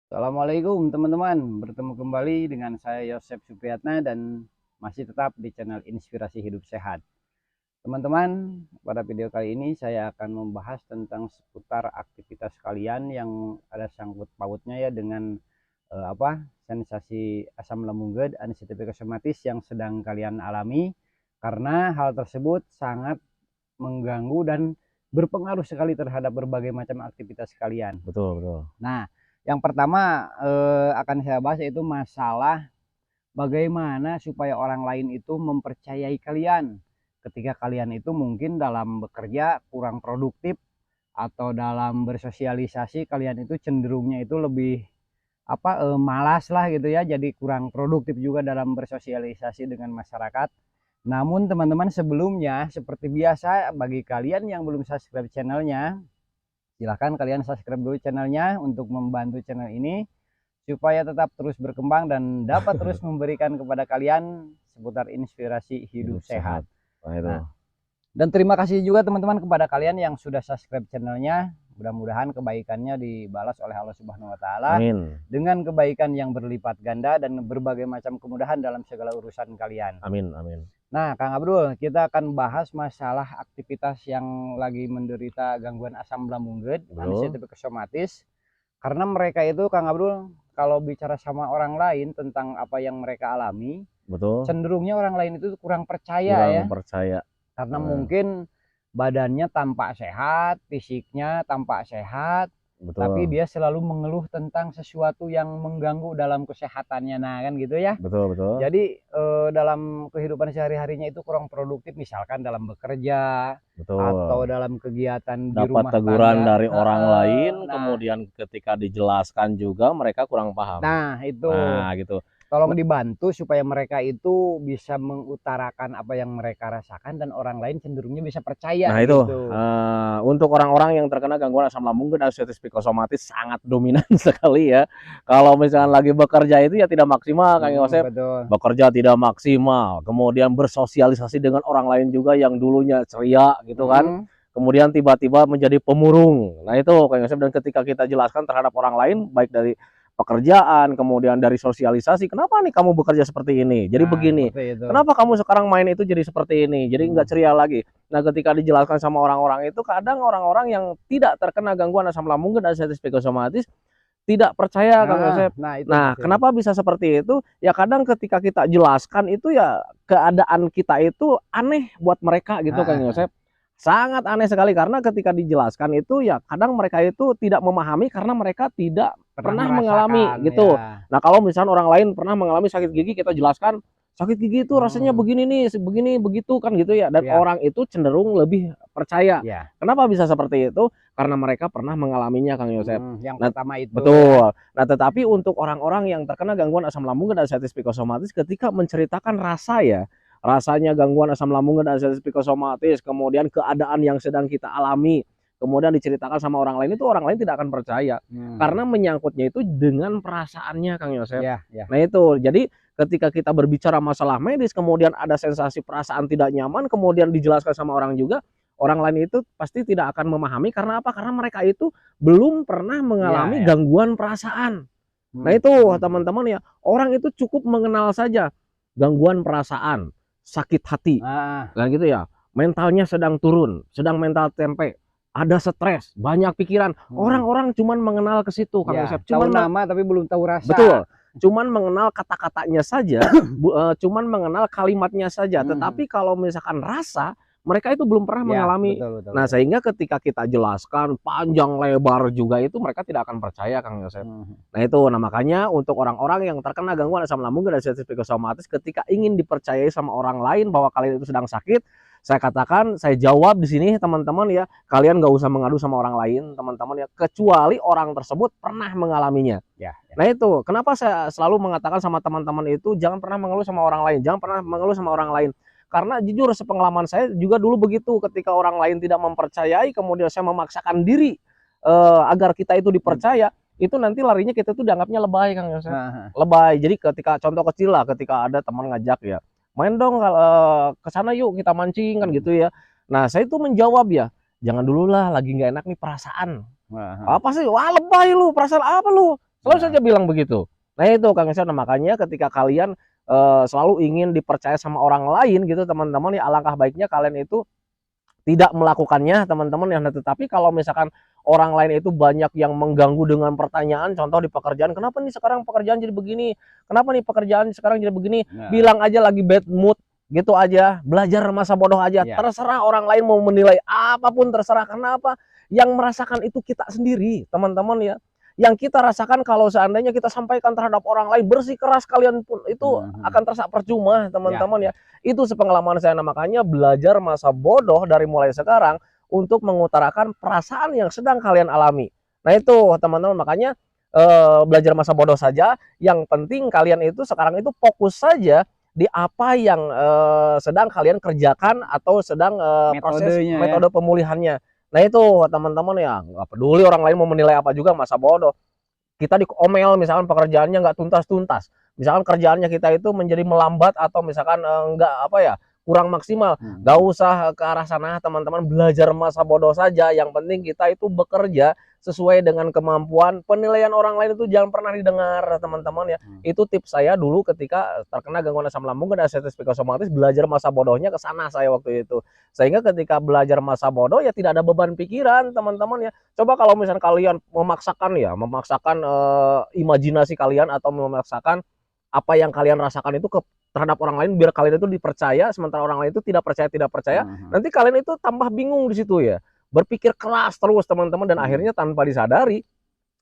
Assalamualaikum teman-teman, bertemu kembali dengan saya Yosep Supriyatna dan masih tetap di channel Inspirasi Hidup Sehat. Teman-teman, pada video kali ini saya akan membahas tentang seputar aktivitas kalian yang ada sangkut pautnya ya dengan sensasi asam lambung GERD, anestesi psikosomatis yang sedang kalian alami, karena hal tersebut sangat mengganggu dan berpengaruh sekali terhadap berbagai macam aktivitas kalian. Betul, betul. Nah, yang pertama akan saya bahas yaitu masalah bagaimana supaya orang lain itu mempercayai kalian ketika kalian itu mungkin dalam bekerja kurang produktif atau dalam bersosialisasi kalian itu cenderungnya itu lebih malas lah gitu ya, jadi kurang produktif juga dalam bersosialisasi dengan masyarakat. Namun teman-teman, sebelumnya seperti biasa bagi kalian yang belum subscribe channelnya, silahkan kalian subscribe dulu channelnya untuk membantu channel ini supaya tetap terus berkembang dan dapat terus memberikan kepada kalian seputar inspirasi hidup sehat. Nah, itu. Nah, dan terima kasih juga teman-teman kepada kalian yang sudah subscribe channelnya. Mudah-mudahan kebaikannya dibalas oleh Allah Subhanahu wa Ta'ala dengan kebaikan yang berlipat ganda dan berbagai macam kemudahan dalam segala urusan kalian. Amin, amin. Nah, Kang Abdul, kita akan bahas masalah aktivitas yang lagi menderita gangguan asam lambung GERD, anestesi psikosomatis. Karena mereka itu, Kang Abdul, kalau bicara sama orang lain tentang apa yang mereka alami, betul, cenderungnya orang lain itu kurang percaya percaya. Karena mungkin badannya tampak sehat, fisiknya tampak sehat, betul, tapi dia selalu mengeluh tentang sesuatu yang mengganggu dalam kesehatannya. Nah, kan gitu ya. Betul, betul. Jadi dalam kehidupan sehari-harinya itu kurang produktif, misalkan dalam bekerja, betul, atau dalam kegiatan di dapat rumah teguran tangga dari orang lain, nah, kemudian ketika dijelaskan juga mereka kurang paham. Nah, itu. Nah, gitu. Tolong dibantu supaya mereka itu bisa mengutarakan apa yang mereka rasakan dan orang lain cenderungnya bisa percaya. Nah, gitu. itu untuk orang-orang yang terkena gangguan asam lambung dan anestesi psikosomatis sangat dominan sekali ya. Kalau misalkan lagi bekerja itu ya tidak maksimal, Kang Yosep. Bekerja tidak maksimal, kemudian bersosialisasi dengan orang lain juga yang dulunya ceria gitu kan. Kemudian tiba-tiba menjadi pemurung. Nah, itu Kang Yosep, dan ketika kita jelaskan terhadap orang lain baik dari pekerjaan, kemudian dari sosialisasi, kenapa nih kamu bekerja seperti ini, jadi begini, kenapa kamu sekarang main itu jadi seperti ini, jadi nggak ceria lagi. Nah, ketika dijelaskan sama orang-orang itu, kadang orang-orang yang tidak terkena gangguan asam lambung dan anestesi psikosomatis tidak percaya, Kang Yosep. Nah, kenapa bisa seperti itu? Ya kadang ketika kita jelaskan itu ya keadaan kita itu aneh buat mereka gitu, Kang Yosep. Sangat aneh sekali, karena ketika dijelaskan itu ya kadang mereka itu tidak memahami karena mereka tidak pernah mengalami gitu. Ya. Nah, kalau misalnya orang lain pernah mengalami sakit gigi, kita jelaskan sakit gigi itu rasanya begini nih, begini begitu kan gitu ya, dan orang itu cenderung lebih percaya. Kenapa bisa seperti itu? Karena mereka pernah mengalaminya, Kang Yosep. Yang pertama itu. Betul. Nah, tetapi untuk orang-orang yang terkena gangguan asam lambung dan anestesi psikosomatis, ketika menceritakan rasa ya, rasanya gangguan asam lambung dan anestesi psikosomatis, kemudian keadaan yang sedang kita alami, kemudian diceritakan sama orang lain, itu orang lain tidak akan percaya. Karena menyangkutnya itu dengan perasaannya, Kang Yosep. Nah, itu. Jadi ketika kita berbicara masalah medis, kemudian ada sensasi perasaan tidak nyaman, kemudian dijelaskan sama orang juga, orang lain itu pasti tidak akan memahami. Karena apa? Karena mereka itu belum pernah mengalami gangguan perasaan. Nah, itu teman-teman ya, orang itu cukup mengenal saja gangguan perasaan, sakit hati, kan gitu ya, mentalnya sedang turun, sedang mental tempe, ada stres, banyak pikiran. Orang-orang cuman mengenal ke situ, Kang Yosep. Cuman tahu nama tapi belum tahu rasa. Betul. Cuman mengenal kata-katanya saja, cuman mengenal kalimatnya saja. Tetapi kalau misalkan rasa, mereka itu belum pernah mengalami. Betul. Nah, sehingga ketika kita jelaskan panjang lebar juga itu mereka tidak akan percaya, Kang Yosep. Nah, itu. Nah, makanya untuk orang-orang yang terkena gangguan asam lambung dan anestesi psikosomatis, ketika ingin dipercayai sama orang lain bahwa kalian itu sedang sakit, saya katakan, saya jawab di sini teman-teman ya, kalian nggak usah mengadu sama orang lain, teman-teman ya, kecuali orang tersebut pernah mengalaminya. Nah, itu kenapa saya selalu mengatakan sama teman-teman itu jangan pernah mengeluh sama orang lain, jangan pernah mengeluh sama orang lain. Karena jujur sepengalaman saya juga dulu begitu, ketika orang lain tidak mempercayai, kemudian saya memaksakan diri agar kita itu dipercaya, itu nanti larinya kita tuh dianggapnya lebay, Kang Yosep. Lebay. Jadi ketika contoh kecil lah, ketika ada teman ngajak ya, main dong ke sana yuk kita mancing kan gitu ya. Nah, saya itu menjawab ya, jangan dulu lah, lagi nggak enak nih perasaan. Apa sih? Wah, lebay lu, perasaan apa lu? Selalu saja bilang begitu. Nah itu Kang Yosep, nah, makanya ketika kalian selalu ingin dipercaya sama orang lain gitu teman-teman ya, alangkah baiknya kalian itu tidak melakukannya teman-teman ya. Nah, tetapi kalau misalkan orang lain itu banyak yang mengganggu dengan pertanyaan, contoh di pekerjaan, kenapa nih sekarang pekerjaan jadi begini, kenapa nih pekerjaan sekarang jadi begini, bilang aja lagi bad mood gitu aja, belajar masa bodoh aja, terserah orang lain mau menilai apapun, terserah. Kenapa? Yang merasakan itu kita sendiri teman-teman ya. Yang kita rasakan kalau seandainya kita sampaikan terhadap orang lain bersikeras kalian pun itu akan terasa percuma teman-teman ya. Itu sepengalaman saya. Nah, makanya belajar masa bodoh dari mulai sekarang untuk mengutarakan perasaan yang sedang kalian alami. Nah itu teman-teman, makanya belajar masa bodoh saja. Yang penting kalian itu sekarang itu fokus saja di apa yang sedang kalian kerjakan atau sedang proses metode pemulihannya. Nah itu teman-teman ya, nggak peduli orang lain mau menilai apa juga, masa bodoh. Kita diomel misalkan pekerjaannya nggak tuntas-tuntas, misalkan kerjaannya kita itu menjadi melambat atau misalkan nggak apa ya, kurang maksimal, nggak usah ke arah sana teman-teman, belajar masa bodoh saja. Yang penting kita itu bekerja sesuai dengan kemampuan. Penilaian orang lain itu jangan pernah didengar teman-teman ya. Itu tips saya dulu ketika terkena gangguan asam lambung dan diabetes psikosomatis, belajar masa bodohnya ke sana saya waktu itu. Sehingga ketika belajar masa bodoh ya tidak ada beban pikiran teman-teman ya. Coba kalau misalnya kalian memaksakan imajinasi kalian atau memaksakan apa yang kalian rasakan itu terhadap orang lain biar kalian itu dipercaya, sementara orang lain itu tidak percaya, nanti kalian itu tambah bingung di situ ya, berpikir keras terus teman-teman, dan akhirnya tanpa disadari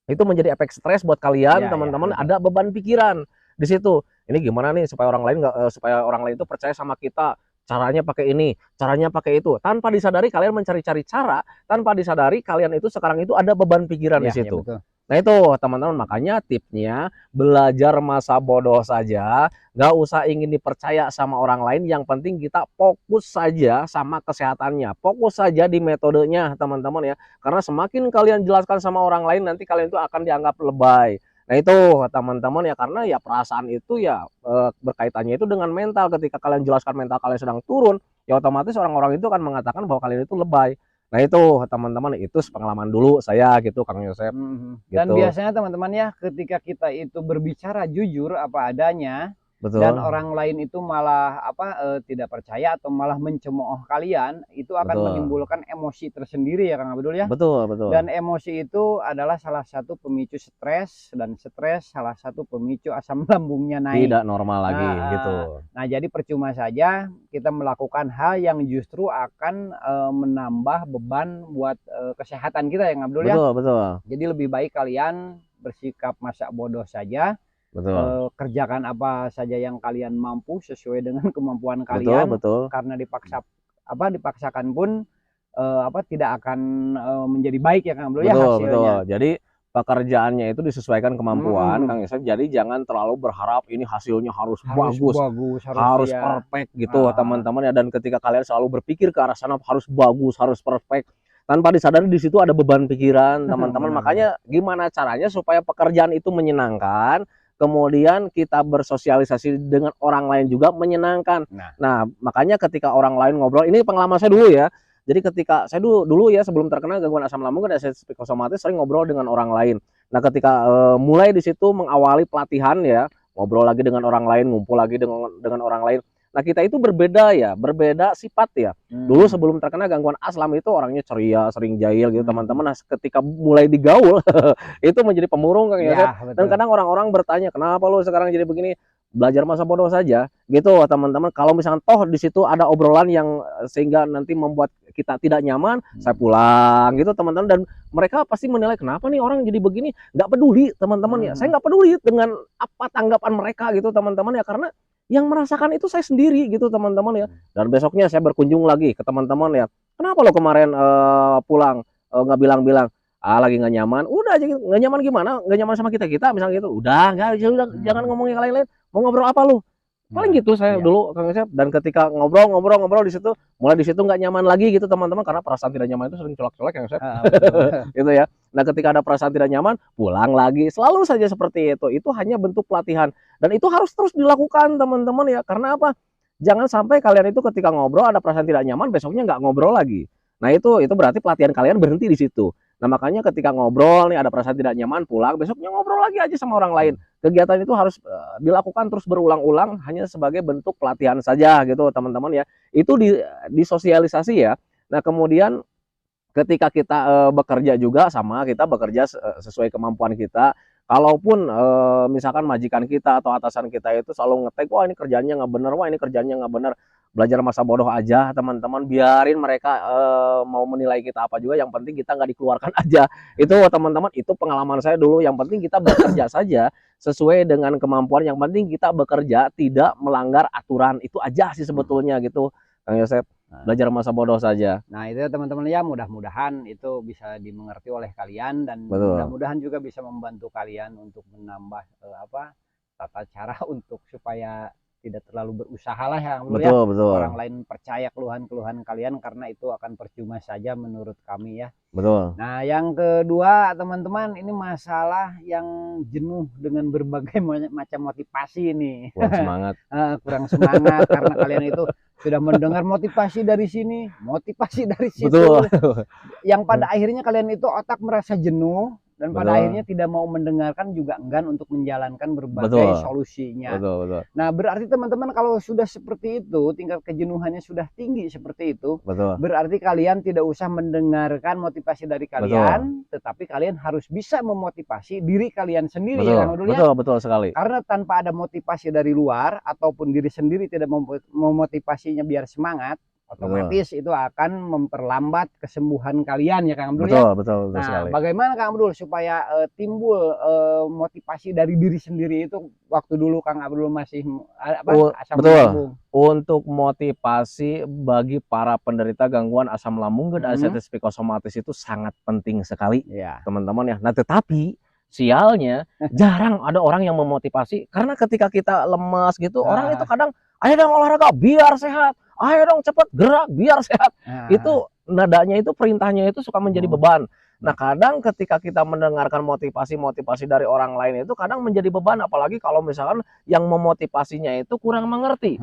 itu menjadi efek stres buat kalian teman-teman. Ada beban pikiran di situ, ini gimana nih supaya orang lain supaya orang lain itu percaya sama kita, caranya pakai ini, caranya pakai itu. Tanpa disadari kalian mencari-cari cara, tanpa disadari kalian itu sekarang itu ada beban pikiran di situ. Nah itu teman-teman, makanya tipsnya belajar masa bodoh saja, nggak usah ingin dipercaya sama orang lain. Yang penting kita fokus saja sama kesehatannya, fokus saja di metodenya teman-teman ya. Karena semakin kalian jelaskan sama orang lain, nanti kalian itu akan dianggap lebay. Nah itu teman-teman ya, karena ya perasaan itu ya berkaitannya itu dengan mental. Ketika kalian jelaskan mental kalian sedang turun, ya otomatis orang-orang itu akan mengatakan bahwa kalian itu lebay. Nah itu teman-teman, itu pengalaman dulu saya gitu Kang Yosep. Dan biasanya teman-teman ya, ketika kita itu berbicara jujur apa adanya, betul, dan orang lain itu malah tidak percaya atau malah mencemooh kalian, itu akan menimbulkan emosi tersendiri ya Kang Abdul ya. Betul. Dan emosi itu adalah salah satu pemicu stres, dan stres salah satu pemicu asam lambungnya naik. Tidak normal lagi gitu. Nah jadi percuma saja kita melakukan hal yang justru akan menambah beban buat kesehatan kita ya Kang Abdul ya. Betul. Jadi lebih baik kalian bersikap masa bodoh saja. Kerjakan apa saja yang kalian mampu sesuai dengan kemampuan kalian. Karena dipaksakan pun tidak akan menjadi baik ya Kang Abdul ya hasilnya. Jadi pekerjaannya itu disesuaikan kemampuan Kang Yosep. Jadi jangan terlalu berharap ini hasilnya harus bagus, harus perfect gitu teman-teman ya. Dan ketika kalian selalu berpikir ke arah sana harus bagus, harus perfect, tanpa disadari di situ ada beban pikiran teman-teman. Makanya gimana caranya supaya pekerjaan itu menyenangkan, kemudian kita bersosialisasi dengan orang lain juga menyenangkan. Nah makanya ketika orang lain ngobrol, ini pengalaman saya dulu ya. Jadi ketika saya dulu ya sebelum terkena gangguan asam lambung dan diabetes psikosomatis, sering ngobrol dengan orang lain. Nah ketika mulai di situ mengawali pelatihan ya, ngobrol lagi dengan orang lain, ngumpul lagi dengan orang lain. Nah kita itu berbeda sifat ya. Dulu sebelum terkena gangguan asam itu orangnya ceria, sering jahil gitu teman-teman. Nah ketika mulai digaul itu menjadi pemurung Kang Yosep. Dan kadang orang-orang bertanya, kenapa lo sekarang jadi begini? Belajar masa bodoh saja gitu teman-teman. Kalau misalkan toh di situ ada obrolan yang sehingga nanti membuat kita tidak nyaman, saya pulang gitu teman-teman. Dan mereka pasti menilai, kenapa nih orang jadi begini. Nggak peduli teman-teman ya, saya nggak peduli dengan apa tanggapan mereka gitu teman-teman ya, karena yang merasakan itu saya sendiri gitu teman-teman ya. Dan besoknya saya berkunjung lagi ke teman-teman ya, kenapa lo kemarin pulang nggak bilang-bilang, lagi nggak nyaman. Udah aja, nggak nyaman gimana, nggak nyaman sama kita misalnya gitu, udah jangan ngomongin yang lain-lain, mau ngobrol apa lu, paling gitu saya dulu Kang Yosep. Dan ketika ngobrol di situ, mulai di situ nggak nyaman lagi gitu teman-teman, karena perasaan tidak nyaman itu sering colak-colak Kang Yosep. Gitu ya. Nah ketika ada perasaan tidak nyaman, pulang lagi, selalu saja seperti itu hanya bentuk pelatihan, dan itu harus terus dilakukan teman-teman ya. Karena apa, jangan sampai kalian itu ketika ngobrol ada perasaan tidak nyaman, besoknya nggak ngobrol lagi. Nah itu berarti pelatihan kalian berhenti di situ. Nah, makanya ketika ngobrol nih ada perasaan tidak nyaman, pulang besoknya ngobrol lagi aja sama orang lain. Kegiatan itu harus dilakukan terus berulang-ulang hanya sebagai bentuk pelatihan saja gitu teman-teman ya. Itu disosialisasi ya. Nah, kemudian ketika kita bekerja juga sama, kita bekerja sesuai kemampuan kita. Kalaupun misalkan majikan kita atau atasan kita itu selalu ngetek, wah ini kerjanya nggak bener, wah ini kerjanya nggak bener, belajar masa bodoh aja teman-teman, biarin mereka mau menilai kita apa juga, yang penting kita nggak dikeluarkan aja. Itu teman-teman, itu pengalaman saya dulu. Yang penting kita bekerja saja sesuai dengan kemampuan, yang penting kita bekerja tidak melanggar aturan, itu aja sih sebetulnya gitu Kang Yosep. Belajar masa bodoh saja. Nah itu teman-teman ya, mudah-mudahan itu bisa dimengerti oleh kalian, dan Betul. mudah-mudahan juga bisa membantu kalian untuk menambah tata cara untuk supaya tidak terlalu berusaha lah ya, Betul, betul. orang lain percaya keluhan-keluhan kalian, karena itu akan percuma saja menurut kami ya. Betul. Nah yang kedua teman-teman, ini masalah yang jenuh dengan berbagai macam motivasi ini. Kurang semangat. Kurang semangat karena kalian itu sudah mendengar motivasi dari sini, motivasi dari situ. Betul. Yang pada akhirnya kalian itu otak merasa jenuh, dan Betul. pada akhirnya tidak mau mendengarkan, juga enggan untuk menjalankan berbagai Betul. solusinya. Betul, betul. Nah berarti teman-teman kalau sudah seperti itu, tingkat kejenuhannya sudah tinggi seperti itu, Betul. berarti kalian tidak usah mendengarkan motivasi dari kalian, tetapi kalian harus bisa memotivasi diri kalian sendiri. Betul, Ya, Kang Abdul, betul, betul sekali. karena tanpa ada motivasi dari luar ataupun diri sendiri tidak memotivasinya biar semangat, otomatis itu akan memperlambat kesembuhan kalian ya Kang Abdul. Betul, ya. betul, betul Nah, sekali. bagaimana Kang Abdul supaya timbul motivasi dari diri sendiri itu waktu dulu Kang Abdul masih asam betul. lambung? Untuk motivasi bagi para penderita gangguan asam lambung dan asam psikosomatis itu sangat penting sekali, Ya. teman-teman ya. Nah, tetapi sialnya jarang ada orang yang memotivasi, karena ketika kita lemas gitu, orang itu kadang, ayo dong olahraga biar sehat, ayo dong cepet gerak biar sehat. Itu nadanya itu, perintahnya itu suka menjadi beban. Nah, kadang ketika kita mendengarkan motivasi-motivasi dari orang lain itu kadang menjadi beban, apalagi kalau misalkan yang memotivasinya itu kurang mengerti.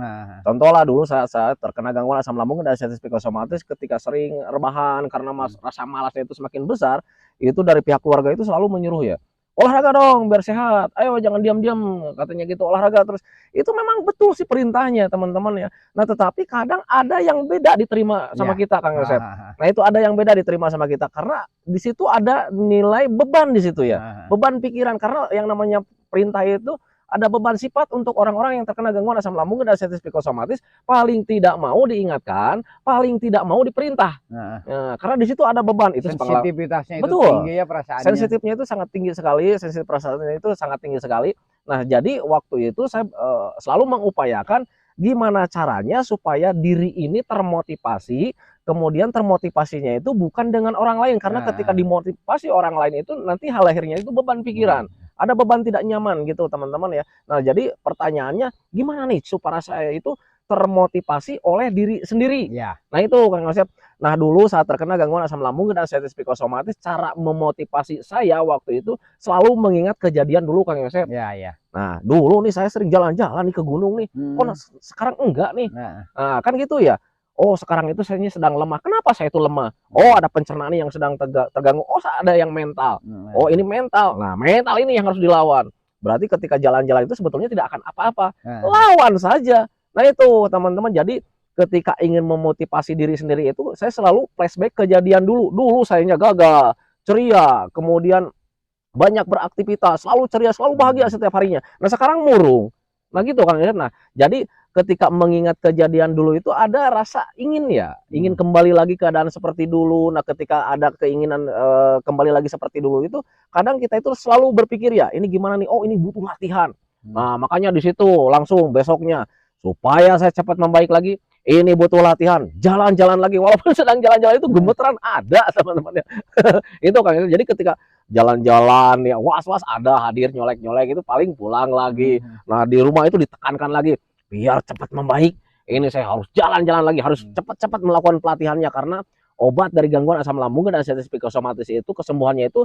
Contoh lah, dulu saya terkena gangguan asam lambung dan asam psikosomatis, ketika sering rebahan karena rasa malasnya itu semakin besar, itu dari pihak keluarga itu selalu menyuruh ya, olahraga dong biar sehat, ayo jangan diam-diam, katanya gitu, olahraga terus. Itu memang betul sih perintahnya teman-teman ya. Nah, tetapi kadang ada yang beda diterima sama kita Kang Yosep. Nah, itu ada yang beda diterima sama kita karena di situ ada nilai beban di situ ya, beban pikiran, karena yang namanya perintah itu ada beban sifat untuk orang-orang yang terkena gangguan asam lambung dan asam psikosomatis, paling tidak mau diingatkan, paling tidak mau diperintah. Nah, karena di situ ada beban, itu sensitivitasnya itu betul. tinggi ya, perasaannya. Sensitifnya itu sangat tinggi sekali, sensitif perasaannya itu sangat tinggi sekali. Nah, jadi waktu itu saya selalu mengupayakan gimana caranya supaya diri ini termotivasi, kemudian termotivasinya itu bukan dengan orang lain, karena ketika dimotivasi orang lain itu nanti hal akhirnya itu beban pikiran. Ada beban tidak nyaman gitu teman-teman ya. Nah, jadi pertanyaannya gimana nih supaya saya itu termotivasi oleh diri sendiri. Ya. Nah, itu Kang Yosep. Nah, dulu saat terkena gangguan asam lambung dan asam psikosomatis, cara memotivasi saya waktu itu selalu mengingat kejadian dulu Kang Yosep. Ya, ya. Nah, dulu nih saya sering jalan-jalan nih ke gunung nih. Kok sekarang enggak nih? Nah, kan gitu ya. Oh, sekarang itu saya sedang lemah. Kenapa saya itu lemah? Oh, ada pencernaan yang sedang terganggu. Oh, ada yang mental. Oh, ini mental. Nah, mental ini yang harus dilawan. Berarti ketika jalan-jalan itu sebetulnya tidak akan apa-apa. Lawan saja. Nah, itu teman-teman. Jadi ketika ingin memotivasi diri sendiri itu, saya selalu flashback kejadian dulu. Dulu sayanya gagal, ceria, kemudian banyak beraktivitas, selalu ceria, selalu bahagia setiap harinya. Nah, sekarang murung. Nah, gitu Kang Yosep. Nah, jadi ketika mengingat kejadian dulu itu ada rasa ingin kembali lagi keadaan seperti dulu. Nah, ketika ada keinginan kembali lagi seperti dulu itu, kadang kita itu selalu berpikir ya, ini gimana nih? Oh, ini butuh latihan. Nah, makanya di situ langsung besoknya, supaya saya cepat membaik lagi, ini butuh latihan, jalan-jalan lagi. Walaupun sedang jalan-jalan itu gemeteran ada teman-teman ya. Itu Kang Yosep. Jadi ketika jalan-jalan ya, was-was ada hadir nyolek-nyolek, itu paling pulang lagi. Nah, di rumah itu ditekankan lagi, biar cepat membaik, ini saya harus jalan-jalan lagi, harus cepat-cepat melakukan pelatihannya, karena obat dari gangguan asam lambung dan asam psikosomatis itu kesembuhannya itu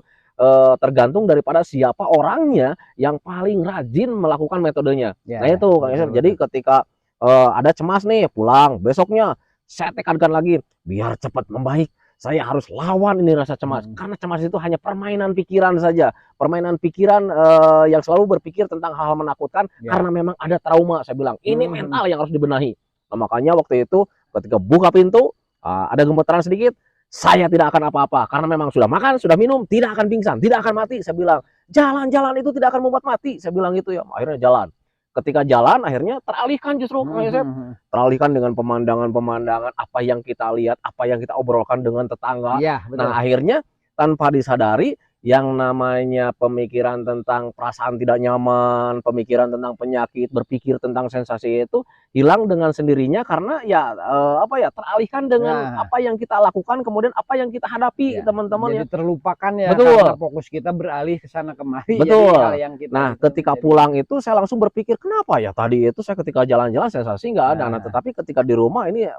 tergantung daripada siapa orangnya yang paling rajin melakukan metodenya. Nah, itu Kang Yosep. Jadi ketika ada cemas nih, pulang besoknya saya tekankan lagi, biar cepat membaik, saya harus lawan ini rasa cemas. Karena cemas itu hanya permainan pikiran saja. Permainan pikiran yang selalu berpikir tentang hal-hal menakutkan karena memang ada trauma. Saya bilang, ini mental yang harus dibenahi. Nah, makanya waktu itu ketika buka pintu, ada gemeteran sedikit, saya tidak akan apa-apa. Karena memang sudah makan, sudah minum, tidak akan pingsan, tidak akan mati. Saya bilang, jalan-jalan itu tidak akan membuat mati. Saya bilang gitu ya. Akhirnya jalan. Ketika jalan akhirnya teralihkan justru Kang Yosep, teralihkan dengan pemandangan-pemandangan apa yang kita lihat, apa yang kita obrolkan dengan tetangga. Nah, akhirnya tanpa disadari yang namanya pemikiran tentang perasaan tidak nyaman, pemikiran tentang penyakit, berpikir tentang sensasi itu hilang dengan sendirinya karena ya teralihkan dengan apa yang kita lakukan, kemudian apa yang kita hadapi, teman-teman. Jadi terlupakan ya, betul, karena fokus kita beralih ke sana kemari. Betul. Jadi hal yang kita ketika pulang itu saya langsung berpikir, kenapa ya tadi itu saya ketika jalan-jalan sensasi nggak ada, tetapi ketika di rumah ini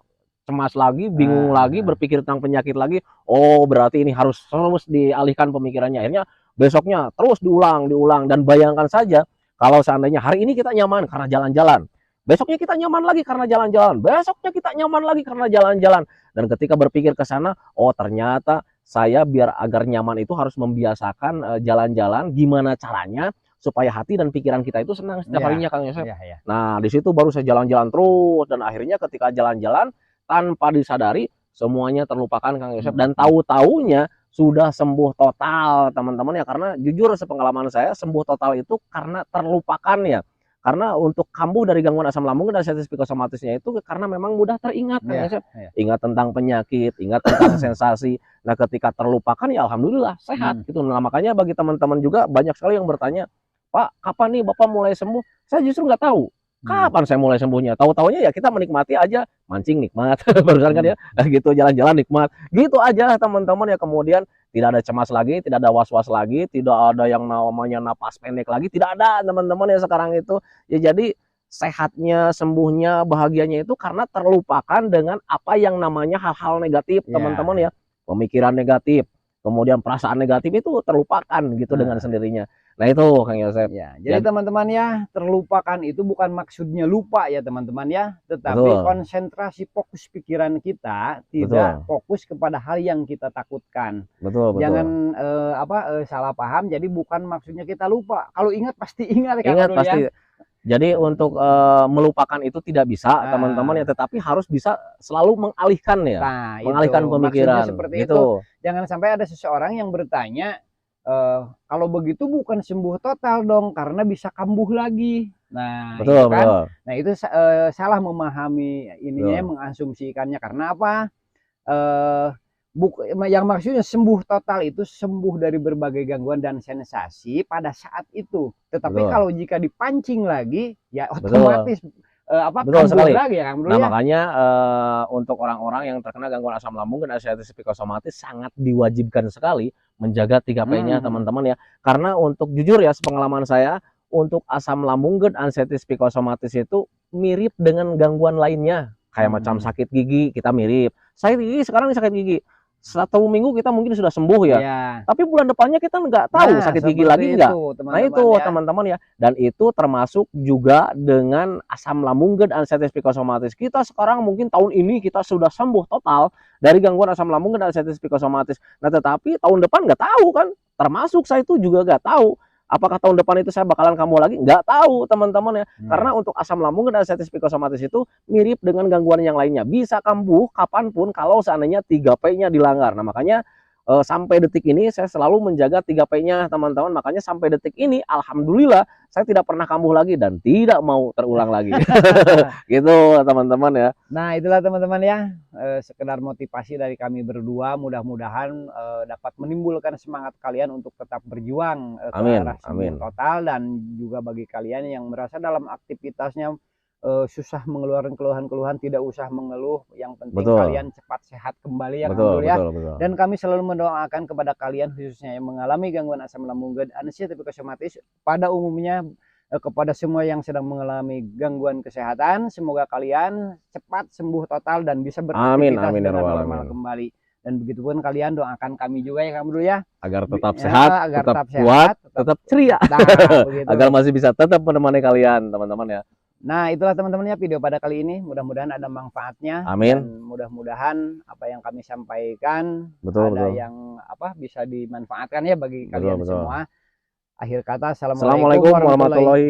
cemas lagi, bingung lagi, berpikir tentang penyakit lagi. Oh, berarti ini harus terus dialihkan pemikirannya. Akhirnya besoknya terus diulang, dan bayangkan saja kalau seandainya hari ini kita nyaman karena jalan-jalan, besoknya kita nyaman lagi karena jalan-jalan, besoknya kita nyaman lagi karena jalan-jalan. Dan ketika berpikir ke sana, oh ternyata saya biar agar nyaman itu harus membiasakan jalan-jalan. Gimana caranya supaya hati dan pikiran kita itu senang setiap harinya, Kang Yosep. Nah, di situ baru saya jalan-jalan terus, dan akhirnya ketika jalan-jalan tanpa disadari semuanya terlupakan, Kang Yosep, dan tahu-taunya sudah sembuh total, teman-teman ya. Karena jujur sepengalaman saya, sembuh total itu karena terlupakan ya. Karena untuk kambuh dari gangguan asam lambung dan artritis psikosomatisnya itu karena memang mudah teringat, Kang Yosep. Ingat tentang penyakit, ingat tentang sensasi. Nah, ketika terlupakan ya alhamdulillah sehat gitu. Nah, makanya bagi teman-teman juga banyak sekali yang bertanya, Pak, kapan nih Bapak mulai sembuh? Saya justru nggak tahu kapan saya mulai sembuhnya. Tahu-taunya ya kita menikmati aja, mancing nikmat, barusan kan ya, gitu, jalan-jalan nikmat, gitu aja teman-teman ya. Kemudian tidak ada cemas lagi, tidak ada was-was lagi, tidak ada yang namanya napas pendek lagi, tidak ada teman-teman ya sekarang itu. Ya jadi sehatnya, sembuhnya, bahagianya itu karena terlupakan dengan apa yang namanya hal-hal negatif, teman-teman ya. Pemikiran negatif, kemudian perasaan negatif itu terlupakan gitu dengan sendirinya. Nah itu Kang Yosep. Jadi teman-teman ya, terlupakan itu bukan maksudnya lupa ya teman-teman ya, tetapi konsentrasi fokus pikiran kita tidak fokus kepada hal yang kita takutkan. Jangan salah paham. Jadi bukan maksudnya kita lupa. Kalau ingat pasti ingat. Ingat pasti. Jadi untuk melupakan itu tidak bisa teman-teman ya, tetapi harus bisa selalu mengalihkan ya, mengalihkan pemikiran. Seperti itu. Jangan sampai ada seseorang yang bertanya, kalau begitu bukan sembuh total dong, karena bisa kambuh lagi. Nah, betul. Nah itu salah memahami ininya, mengasumsikannya. Karena apa? Yang maksudnya sembuh total itu sembuh dari berbagai gangguan dan sensasi pada saat itu. Tetapi kalau jika dipancing lagi, ya otomatis kambuh lagi ya, Nah makanya untuk orang-orang yang terkena gangguan asam lambung dan artritis psikosomatis sangat diwajibkan sekali menjaga 3P-nya teman-teman ya. Karena untuk jujur ya, sepengalaman saya, untuk asam lambung dan artritis psikosomatis itu mirip dengan gangguan lainnya. Kayak macam sakit gigi, kita mirip. Sakit gigi sekarang sakit gigi, 1 minggu kita mungkin sudah sembuh ya. Tapi bulan depannya kita nggak tahu sakit gigi lagi nggak. Nah itu teman-teman ya. Dan itu termasuk juga dengan asam lambung dan artritis psikosomatis. Kita sekarang mungkin tahun ini kita sudah sembuh total dari gangguan asam lambung dan artritis psikosomatis. Nah tetapi tahun depan nggak tahu kan. Termasuk saya itu juga nggak tahu. Apakah tahun depan itu saya bakalan kambuh lagi? Nggak tahu teman-teman ya. Karena untuk asam lambung dan artritis psikosomatis itu mirip dengan gangguan yang lainnya. Bisa kambuh kapanpun kalau seandainya 3P-nya dilanggar. Nah makanya sampai detik ini saya selalu menjaga 3P-nya teman-teman. Makanya sampai detik ini alhamdulillah saya tidak pernah kambuh lagi dan tidak mau terulang lagi. Gitu teman-teman ya. Nah itulah teman-teman ya, sekedar motivasi dari kami berdua. Mudah-mudahan dapat menimbulkan semangat kalian untuk tetap berjuang ke arah sembuh total. Dan juga bagi kalian yang merasa dalam aktivitasnya susah mengeluarkan keluhan-keluhan, tidak usah mengeluh. Yang penting kalian cepat sehat kembali ya. Betul. Dan kami selalu mendoakan kepada kalian khususnya yang mengalami gangguan asam lambung dan artritis psikosomatis pada umumnya, kepada semua yang sedang mengalami gangguan kesehatan, semoga kalian cepat sembuh total dan bisa beraktivitas dengan normal kembali. Dan begitu pun kalian doakan kami juga ya kamu dulu ya, agar tetap sehat, tetap kuat, tetap ceria, agar masih bisa tetap menemani kalian teman-teman ya. Nah, itulah teman-teman ya video pada kali ini. Mudah-mudahan ada manfaatnya. Amin. Dan mudah-mudahan apa yang kami sampaikan Betul, ada betul. yang bisa dimanfaatkan ya bagi kalian Betul. semua. Akhir kata, assalamualaikum Assalamualaikum warahmatullahi warahmatullahi